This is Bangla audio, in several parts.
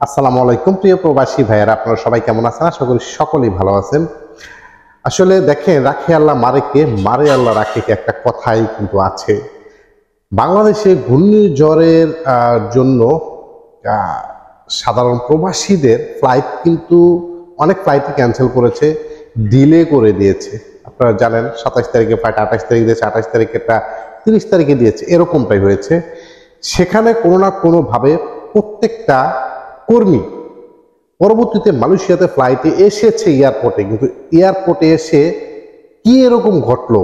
আসসালামু আলাইকুম প্রিয় প্রবাসী ভাইয়েরা, আপনারা সবাই কেমন আছেন? আশা করি সকলেই ভালো আছেন। আসলে দেখেন, রাখে আল্লাহ মারে কে, মারে আল্লাহ রাখে কে, একটা কথাই কিন্তু আছে। বাংলাদেশে ঘূর্ণিঝড়ের জন্য সাধারণ প্রবাসীদের ফ্লাইট কিন্তু অনেক ফ্লাইটই ক্যান্সেল করেছে, ডিলে করে দিয়েছে। আপনারা জানেন 27 তারিখে ফ্লাইট 28 তারিখ দিয়েছে, 28 তারিখেটা 30 তারিখে দিয়েছে, এরকমটাই হয়েছে। সেখানে কোনো না কোনোভাবে প্রত্যেকটা কর্মী পরবর্তীতে মালয়েশিয়াতে ফ্লাইটে এসেছে এয়ারপোর্টে, কিন্তু এয়ারপোর্টে এসে কি এরকম ঘটলো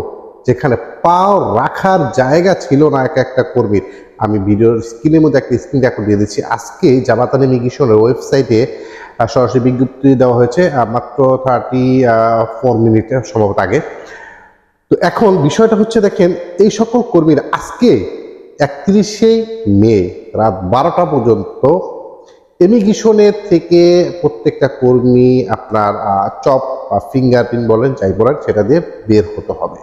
যেখানে পাও রাখার জায়গা ছিল না এক একটা কর্মীর। আমি ভিডিওর স্ক্রিনের মধ্যে একটা স্ক্রিন রেকর্ড দিয়ে দিচ্ছি। আজকে জামাতান ইমিগ্রেশনের ওয়েবসাইটে সরাসরি বিজ্ঞপ্তি দেওয়া হয়েছে মাত্র 34 মিনিটের সম্ভবত আগে। তো এখন বিষয়টা হচ্ছে, দেখেন এই সকল কর্মীরা আজকে 31শে মে রাত 12টা পর্যন্ত ইমিগ্রেশনের থেকে প্রত্যেকটা কর্মী আপনার চপ বা ফিঙ্গারপ্রিন্ট বলেন যাই বলেন সেটা দিয়ে বের হতে হবে।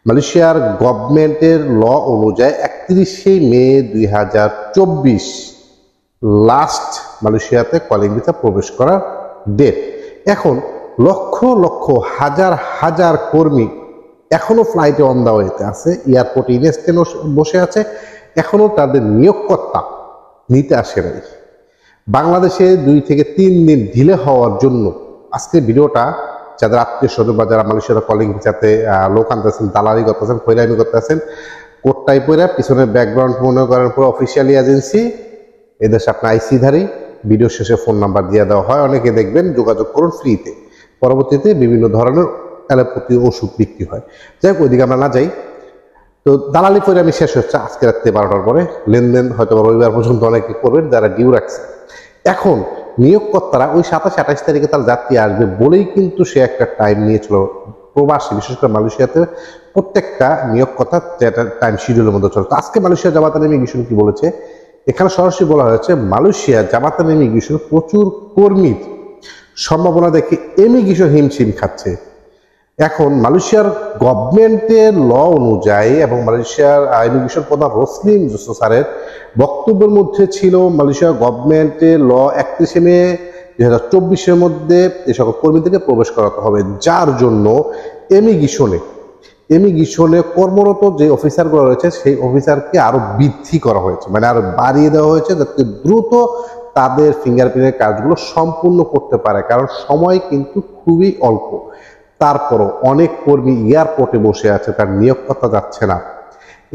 মালয়েশিয়ার গভর্নমেন্টের ল অনুযায়ী 31শে মে 2024 লাস্ট মালয়েশিয়াতে কলিং ভিসা প্রবেশ করার ডেট। এখন লক্ষ লক্ষ হাজার হাজার কর্মী এখনো ফ্লাইটে অন দা ওয়েতে আছে, এয়ারপোর্টে ইনস্ট্যান্ট বসে আছে, এখনো তাদের নিয়োগকর্তা নিতে আসে নাই। বাংলাদেশে 2 থেকে 3 দিন ঢিলে হওয়ার জন্য আজকে ভিডিওটা যাদের আত্মীয় স্বজন বা যারা মালয়েশিয়ার কলিং ভিসাতে লোক আনতেছেন, দালালি করতেছেন, ফৈলামি করতেছেন, কোটটাই পরে পিছনে ব্যাকগ্রাউন্ড মনে করেন পুরো অফিসিয়ালি এজেন্সি, এদেশে আপনার আইসিধারী, ভিডিও শেষে ফোন নাম্বার দিয়ে দেওয়া হয়, অনেকে দেখবেন যোগাযোগ করুন ফ্রিতে। পরবর্তীতে বিভিন্ন ধরনের অ্যালোপ্যাথি ওষুধ বিক্রি হয়। যাই হোক, ওইদিকে আমরা না যাই। তো দালালি ফৈলামি শেষ হচ্ছে আজকে রাত্রে 12টার পরে, লেনদেন হয়তো রবিবার পর্যন্ত অনেকে করবেন যারা ডিউ রাখছে। এখন নিয়োগকর্তারা ওই 27-28 তারিখে তার যাত্রী আসবে বলেই কিন্তু সে একটা টাইম নিয়েছিল। প্রবাসী বিশেষ করে মালয়েশিয়াতে প্রত্যেকটা নিয়োগকর্তা যেটা টাইম শিডিউলের মধ্যে চলে। তো আজকে মালয়েশিয়া জামাতান ইমিগ্রেশন কি বলেছে, এখানে সরাসরি বলা হয়েছে মালয়েশিয়া জামাতান ইমিগ্রেশন প্রচুর কর্মীর সম্ভাবনা দেখে ইমিগ্রেশন হিমশিম খাচ্ছে। এখন মালয়েশিয়ার গভর্নমেন্টের ল অনুযায়ী এবং মালয়েশিয়ার ইমিগ্রেশন প্রধান রসলিন জোসো স্যারের বক্তব্যের মধ্যে ছিল মালয়েশিয়া গভর্নমেন্টের ল 31শে মে 2024 মধ্যে এই সকল কর্মীদেরকে প্রবেশ করাতে হবে, যার জন্য ইমিগ্রেশনে কর্মরত যে অফিসারগুলো রয়েছে সেই অফিসারকে আরো বৃদ্ধি করা হয়েছে, মানে আরো বাড়িয়ে দেওয়া হয়েছে যাতে দ্রুত তাদের ফিঙ্গারপ্রিন্টের কাজগুলো সম্পূর্ণ করতে পারে, কারণ সময় কিন্তু খুবই অল্প। তারপরও অনেক কর্মী এয়ারপোর্টে বসে আছে, তার নিয়োগকর্তা যাচ্ছে না।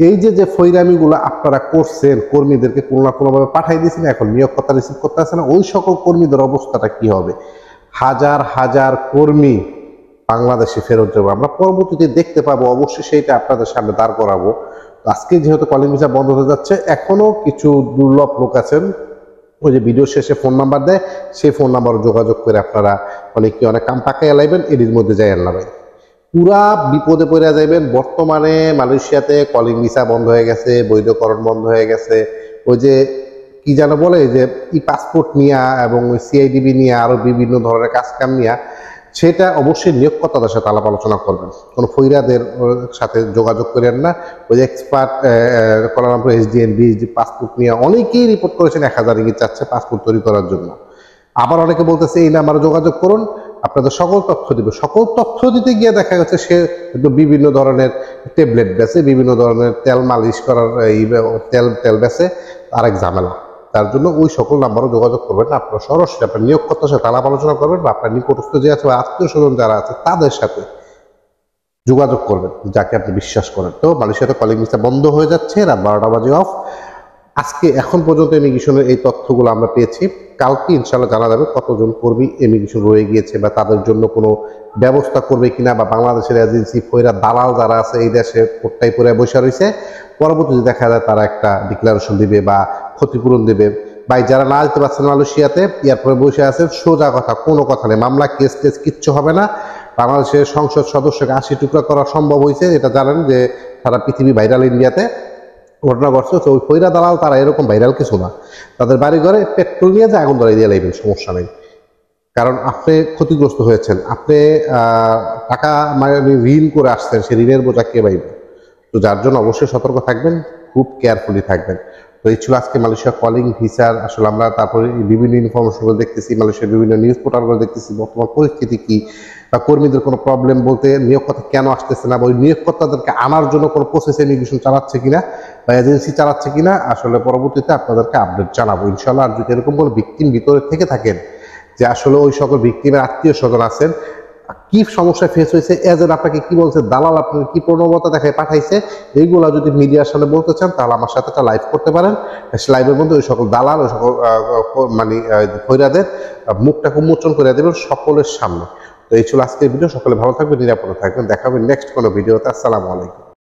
এই যে ফৈরামিগুলো আপনারা করছেন, কর্মীদেরকে কোনো না কোনোভাবে পাঠিয়ে দিয়েছেন, এখন নিয়োগকর্তা রিসিভ করতে আসছে না, ওই সকল কর্মীদের অবস্থাটা কি হবে? হাজার হাজার কর্মী বাংলাদেশে ফেরত যাবো, আমরা পরবর্তীতে দেখতে পাবো, অবশ্যই সেইটা আপনাদের সামনে দাঁড় করাবো। আজকে যেহেতু কলিং ভিসা বন্ধ হয়ে যাচ্ছে, এখনো কিছু দুর্লভ লোক আছেন ওই যে ভিডিও শেষে ফোন নাম্বার দেয়, সেই ফোন নাম্বারও যোগাযোগ করে আপনারা অনেক কাম পাকাইয়া লাইবেন, এটির মধ্যে যাই না ভাই, পুরা বিপদে পড়ে যাইবেন। বর্তমানে মালয়েশিয়াতে কলিং ভিসা বন্ধ হয়ে গেছে, বৈধকরণ বন্ধ হয়ে গেছে, ওই যে কি যেন বলে যে পাসপোর্ট নিয়ে এবং সিআইডিবি নিয়ে আরো বিভিন্ন ধরনের কাজকাম নিয়ে, সেটা অবশ্যই নিয়োগকর্তাদের সাথে আলাপ আলোচনা করবেন, কোনো ফৈরাদের সাথে যোগাযোগ করেন না। ওই যে এক্সপার্ট কোয়ালালামপুর এসডিএনবি পাসপোর্ট নিয়ে অনেকেই রিপোর্ট করেছেন 1000 রিঙ্গিত চাচ্ছে পাসপোর্ট তৈরি করার জন্য। আবার অনেকে বলতেছে এই নাম্বারে যোগাযোগ করুন, আপনাদের সকল তথ্য দিবে। সকল তথ্য দিতে গিয়ে দেখা যাচ্ছে সে বিভিন্ন ধরনের ট্যাবলেট বেছে, বিভিন্ন ধরনের তেল মালিশ করার তেল বেছে, আরেক ঝামেলা। তার জন্য ওই সকল নাম্বারও যোগাযোগ করবেন না, আপনারা সরাসরি আপনার নিয়োগকর্তার সাথে আলাপ আলোচনা করবেন বা আপনার নিকটস্থ যে আছে বা আত্মীয় স্বজন যারা আছে তাদের সাথে যোগাযোগ করবেন যাকে আপনি বিশ্বাস করেন। তো মালয়েশিয়াতে কলিং ভিসা বন্ধ হয়ে যাচ্ছে, রাত 12টা বাজে অফ। আজকে এখন পর্যন্ত ইমিগ্রেশনের এই তথ্যগুলো আমরা পেয়েছি, কালকে ইনশাল্লাহ জানা যাবে কতজন কর্মী ইমিগ্রেশন রয়ে গিয়েছে বা তাদের জন্য কোনো ব্যবস্থা করবে কিনা, বা বাংলাদেশের এজেন্সি ফৈরা দালাল যারা আছে এই দেশে কোটটাই পরে বসে রয়েছে, পরবর্তীতে দেখা যায় তারা একটা ডিক্লারেশন দিবে বা ক্ষতিপূরণ দেবে। ভাই যারা না যেতে পারছেন মালয়েশিয়াতে, এরপরে বসে আছেন, সোজা কথা, কোনো কথা নেই, মামলা কেস টেস কিচ্ছু হবে না। বাংলাদেশের সংসদ সদস্যকে 80 টুকরা করা সম্ভব হয়েছে, এটা জানেন যে সারা পৃথিবী ভাইরাল ইন্ডিয়াতে ঘটনা ঘটছে। তো ওই ফৈরা দালাল তারা এরকম ভাইরাল কিছু না, তাদের বাড়ি ঘরে পেট্রোল নিয়ে যায় আগুন ধরাই দিয়ে লাইবেন, সমস্যা নেই। কারণ আপনি ক্ষতিগ্রস্ত হয়েছেন, আপনি টাকা ঋণ করে আসছেন, সে ঋণের বোঝা কে পাইবে? তো যার জন্য অবশ্যই সতর্ক থাকবেন, খুব কেয়ারফুলি থাকবেন। তো এই ছিল আজকে মালয়েশিয়া কলিং ভিসার আসলে আমরা তারপরে বিভিন্ন ইনফরমেশনগুলো দেখতেছি, মালয়েশিয়ার বিভিন্ন নিউজ পোর্টালগুলো দেখতেছি বর্তমান পরিস্থিতি কি, বা কর্মীদের কোনো প্রবলেম বলতে নিয়োগকর্তা কেন আসতেছে না, বা ওই নিয়োগকর্তাদেরকে আনার জন্য কোনো প্রসেস ইমিগ্রেশন চালাচ্ছে কিনা বা এজেন্সি চালাচ্ছে কিনা, আসলে পরবর্তীতে আপনাদেরকে আপডেট জানাবো ইনশাল্লাহ। আর যদি এরকম কোনো ভিকটিম ভিতরে থেকে থাকেন যে আসলে ওই সকল ভিকটিমের আত্মীয় স্বজন আছেন, কি সমস্যা ফেস হয়েছে, এজেন্ট আপনাকে কি বলছে, দালাল আপনাকে কি প্রণবতা দেখায় পাঠাইছে, এইগুলো যদি মিডিয়ার সামনে বলতে চান তাহলে আমার সাথে একটা লাইভ করতে পারেন। লাইভের মধ্যে ওই সকল দালাল, ওই সকল মানে খৈরাদের মুখটাকে উন্মোচন করে দেবেন সকলের সামনে। তো এই ছিল আজকের ভিডিও। সকলে ভালো থাকবেন, নিরাপদে থাকবেন। দেখা হবে নেক্সট কোনো ভিডিওতে। আসসালামু আলাইকুম।